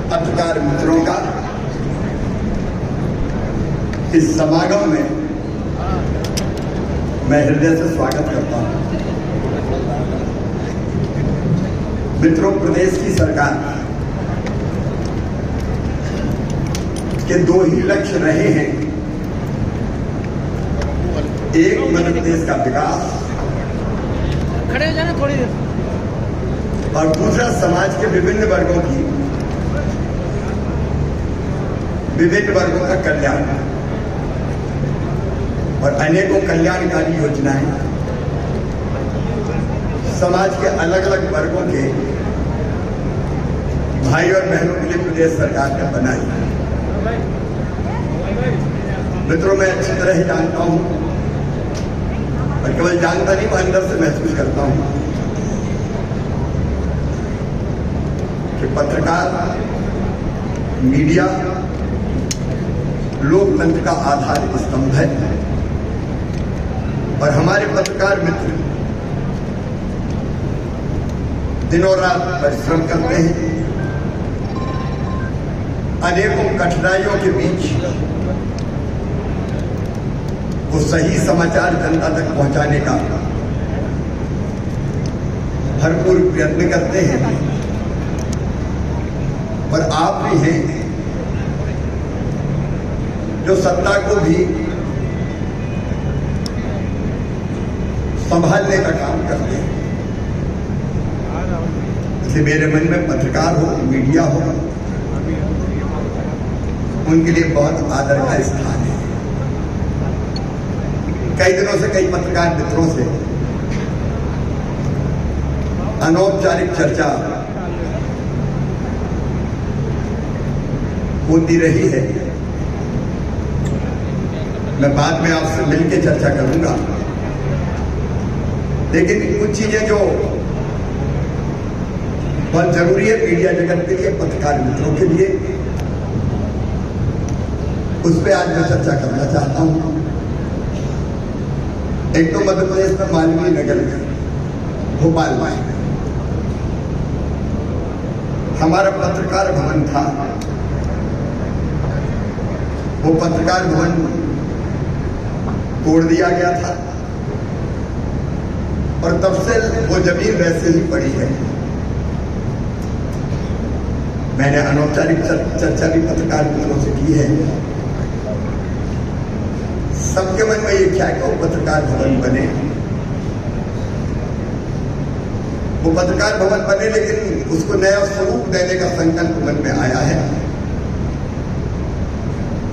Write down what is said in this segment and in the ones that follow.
पत्रकार मित्रों का इस समागम में मैं हृदय से स्वागत करता हूं। मित्रों, प्रदेश की सरकार के दो ही लक्ष्य रहे हैं। एक, मध्य प्रदेश का विकास, खड़े हो जाना थोड़ी देर, और दूसरा, समाज के विभिन्न वर्गों का कल्याण और अनेकों कल्याणकारी योजनाएं समाज के अलग अलग वर्गों के भाई और बहनों के लिए प्रदेश सरकार ने बनाई। मित्रों, मैं अच्छी तरह ही जानता हूं, और केवल जानता नहीं, मैं अंदर से महसूस करता हूं कि पत्रकार, मीडिया लोकतंत्र का आधार स्तंभ है। और हमारे पत्रकार मित्र दिनों रात परिश्रम करते हैं, अनेकों कठिनाइयों के बीच वो सही समाचार जनता तक पहुंचाने का भरपूर प्रयत्न करते हैं। और आप भी हैं जो सत्ता को भी संभालने का काम करते हैं। इसलिए मेरे मन में पत्रकार हो, मीडिया हो, उनके लिए बहुत आदर का स्थान है। कई दिनों से कई पत्रकार मित्रों से अनौपचारिक चर्चा होती रही है। मैं बाद में आपसे मिलकर चर्चा करूंगा, लेकिन कुछ चीजें जो बहुत जरूरी है मीडिया जगत के लिए, पत्रकार मित्रों के लिए, उस पर आज मैं चर्चा करना चाहता हूं। एक तो मध्य प्रदेश में मालवीय नगर भोपाल में हमारा पत्रकार भवन था। वो पत्रकार भवन तोड़ दिया गया था और तब से वो जमीन वैसे ही पड़ी है। मैंने अनौपचारिक चर्चा भी पत्रकार मित्रों से की है। सबके मन में ये क्या है कि वो पत्रकार भवन बने, वो पत्रकार भवन बने, लेकिन उसको नया स्वरूप देने का संकल्प मन में आया है।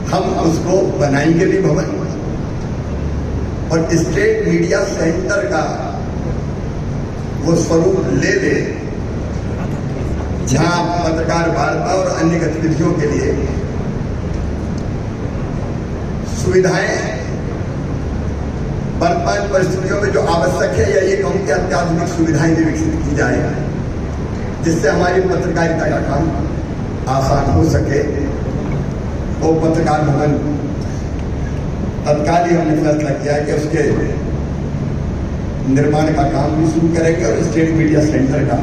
हम उसको बनाएंगे भी भवन, और स्टेट मीडिया सेंटर का वो स्वरूप ले ले, जहां पत्रकार वार्ता और अन्य गतिविधियों के लिए सुविधाएं वर्तमान परिस्थितियों में जो आवश्यक है, या ये कहूं कि अत्याधुनिक सुविधाएं भी विकसित की जाए, जिससे हमारी पत्रकारिता का काम आसान हो सके। वो पत्रकार भवन तत्काल ही हमने फैसला किया कि उसके निर्माण का काम भी शुरू करेंगे और स्टेट मीडिया सेंटर का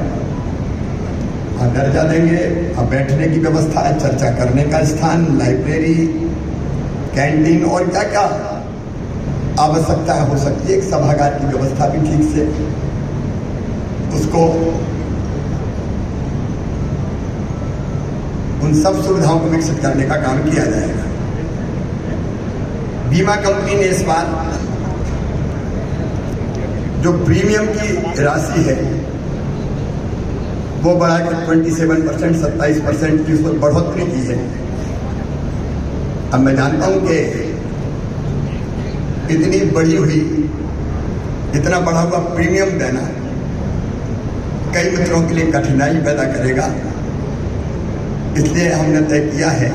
दर्जा देंगे। अब बैठने की व्यवस्था, चर्चा करने का स्थान, लाइब्रेरी, कैंटीन और क्या क्या आवश्यकता हो सकती है, एक सभागार की व्यवस्था भी ठीक से उसको, उन सब सुविधाओं को विकसित करने का काम किया जाएगा। बीमा कंपनी ने इस बार जो प्रीमियम की राशि है वो बढ़ाकर 27%, 27% की उसमें बढ़ोतरी की है। अब मैं जानता हूं कि इतनी बढ़ी हुई, इतना बढ़ा हुआ प्रीमियम देना कई मित्रों के लिए कठिनाई पैदा करेगा। इसलिए हमने तय किया है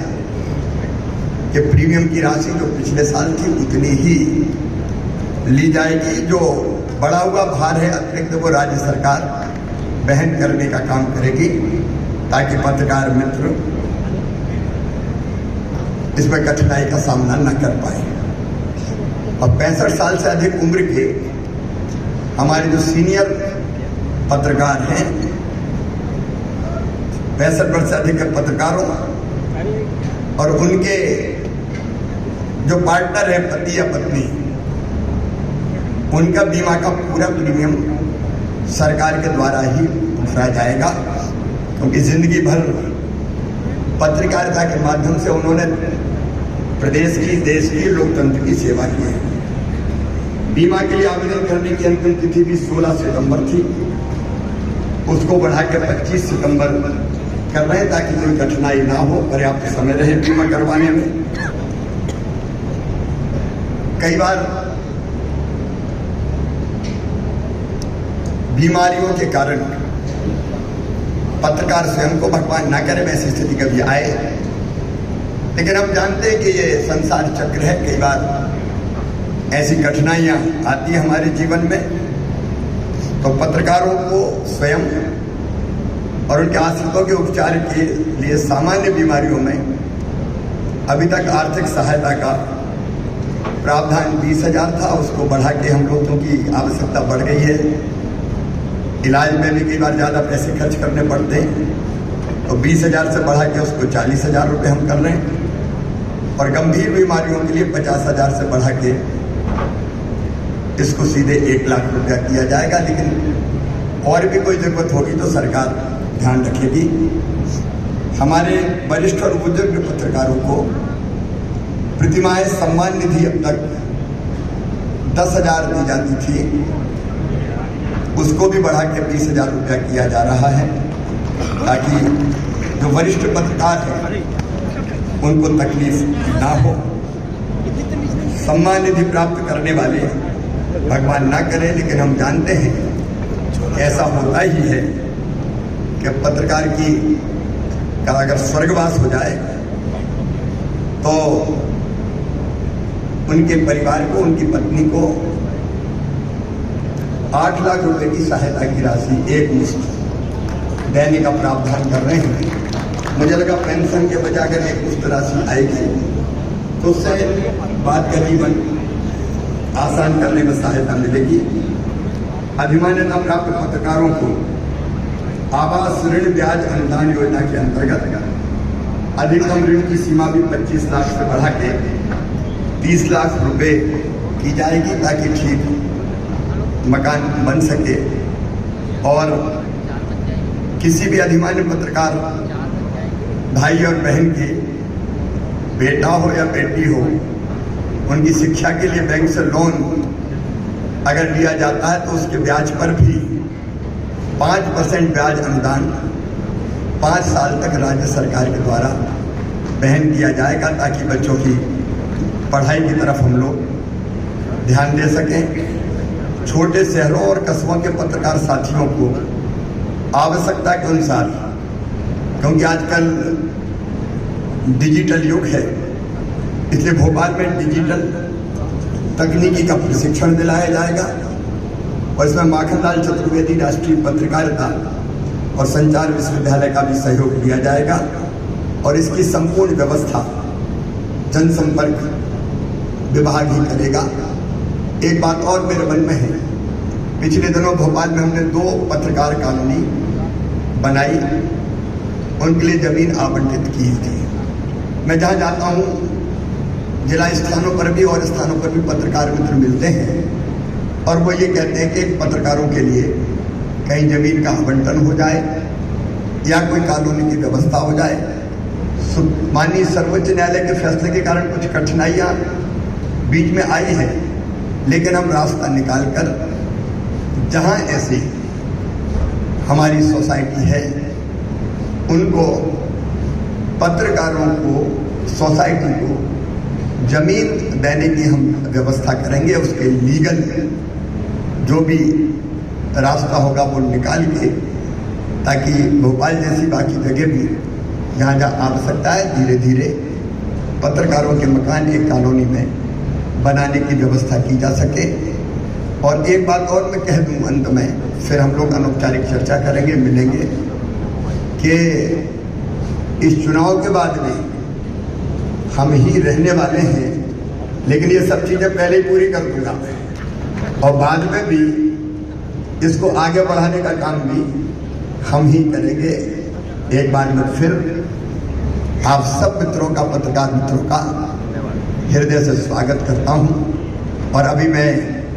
कि प्रीमियम की राशि जो पिछले साल थी उतनी ही ली जाएगी। जो बढ़ा हुआ भार है अतिरिक्त, वो राज्य सरकार वहन करने का काम करेगी, ताकि पत्रकार मित्र इसमें कठिनाई का सामना न कर पाए। और 65 साल से अधिक उम्र के हमारे जो सीनियर पत्रकार हैं, 65 वर्ष से अधिक के पत्रकारों और उनके जो पार्टनर है, पति या पत्नी, उनका बीमा का पूरा प्रीमियम सरकार के द्वारा ही भरा जाएगा, क्योंकि जिंदगी भर पत्रकारिता के माध्यम से उन्होंने प्रदेश की, देश की, लोकतंत्र की सेवा की है। बीमा के लिए आवेदन करने की अंतिम तिथि भी 16 सितंबर थी, उसको बढ़ा के 25 सितंबर कर रहे हैं ताकि कोई कठिनाई ना हो, पर्याप्त समय रहे बीमा करवाने में। कई बार बीमारियों के कारण पत्रकार स्वयं को, भगवान ना करे वैसी स्थिति कभी आए, लेकिन हम जानते हैं कि ये संसार चक्र है। कई बार ऐसी कठिनाइयां आती हैं हमारे जीवन में, तो पत्रकारों को स्वयं और उनके आश्रितों के उपचार के लिए सामान्य बीमारियों में अभी तक आर्थिक सहायता का प्रावधान 20,000 था, उसको बढ़ा के हम लोगों की आवश्यकता बढ़ गई है। इलाज में भी कई बार ज़्यादा पैसे खर्च करने पड़ते हैं, तो 20,000 से बढ़ा के उसको 40,000 रुपये हम कर रहे हैं, और गंभीर बीमारियों के लिए 50,000 से बढ़ा के इसको सीधे 1 लाख रुपया किया जाएगा। लेकिन और भी कोई जरूरत होगी तो सरकार ध्यान रखेगी। हमारे वरिष्ठ और बुजुर्ग पत्रकारों को प्रतिमाह सम्मान निधि अब तक 10,000 दी जाती थी, उसको भी बढ़ा के 20,000 रुपया किया जा रहा है, ताकि जो वरिष्ठ पत्रकार हैं उनको तकलीफ ना हो। सम्मान निधि प्राप्त करने वाले भगवान ना करे, लेकिन हम जानते हैं ऐसा होता ही है कि पत्रकार की का अगर स्वर्गवास हो जाए तो उनके परिवार को, उनकी पत्नी को 8 लाख रुपए की सहायता की राशि एक मुश्त देने का प्रावधान कर रहे हैं। मुझे लगा पेंशन के बजाय अगर एक मुश्त राशि आएगी तो उससे बात का जीवन आसान करने में सहायता मिलेगी। अधिमान्यता प्राप्त पत्रकारों को आवास ऋण ब्याज अनुदान योजना के अंतर्गत अधिकतम ऋण की सीमा भी 25 लाख से बढ़ा के 30 लाख रुपए की जाएगी, ताकि ठीक मकान बन सके और किसी भी अधिमान्य पत्रकार भाई और बहन के बेटा हो या बेटी हो, उनकी शिक्षा के लिए बैंक से लोन अगर लिया जाता है तो उसके ब्याज पर भी 5% ब्याज अनुदान 5 साल तक राज्य सरकार के द्वारा वहन किया जाएगा, ताकि बच्चों की पढ़ाई की तरफ हम लोग ध्यान दे सकें। छोटे शहरों और कस्बों के पत्रकार साथियों को आवश्यकता के अनुसार, क्योंकि आजकल डिजिटल युग है, इसलिए भोपाल में डिजिटल तकनीकी का प्रशिक्षण दिलाया जाएगा और इसमें माखनलाल चतुर्वेदी राष्ट्रीय पत्रकारिता और संचार विश्वविद्यालय का भी सहयोग दिया जाएगा और इसकी संपूर्ण व्यवस्था जनसंपर्क विभाग ही करेगा। एक बात और मेरे मन में है, पिछले दिनों भोपाल में हमने 2 पत्रकार कॉलोनी बनाई, उनके लिए जमीन आवंटित की थी। मैं जहाँ जाता हूँ जिला स्थानों पर भी और स्थानों पर भी पत्रकार मित्र मिलते हैं और वो ये कहते हैं कि पत्रकारों के लिए कहीं जमीन का आवंटन हो जाए या कोई कॉलोनी की व्यवस्था हो जाए। माननीय सर्वोच्च न्यायालय के फैसले के कारण कुछ कठिनाइयाँ बीच में आई हैं, लेकिन हम रास्ता निकाल कर जहाँ ऐसी हमारी सोसाइटी है उनको, पत्रकारों को, सोसाइटी को जमीन देने की हम व्यवस्था करेंगे। उसके लीगल जो भी रास्ता होगा वो निकाल के, ताकि भोपाल जैसी बाकी जगह भी जहाँ जहाँ आवश्यकता है धीरे धीरे पत्रकारों के मकान एक कॉलोनी में बनाने की व्यवस्था की जा सके। और एक बात और मैं कह दूँ अंत में, फिर हम लोग अनौपचारिक चर्चा करेंगे, मिलेंगे, कि इस चुनाव के बाद में हम ही रहने वाले हैं, लेकिन ये सब चीज़ें पहले ही पूरी कर दूंगा और बाद में भी इसको आगे बढ़ाने का काम भी हम ही करेंगे। एक बार मैं फिर आप सब मित्रों का, पत्रकार मित्रों का हृदय से स्वागत करता हूं। और अभी मैं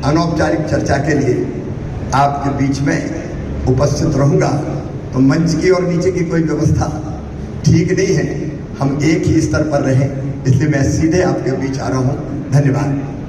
अनौपचारिक चर्चा के लिए आपके बीच में उपस्थित रहूंगा। तो मंच की और नीचे की कोई व्यवस्था ठीक नहीं है, हम एक ही स्तर पर रहें, इसलिए मैं सीधे आपके बीच आ रहा हूं। धन्यवाद।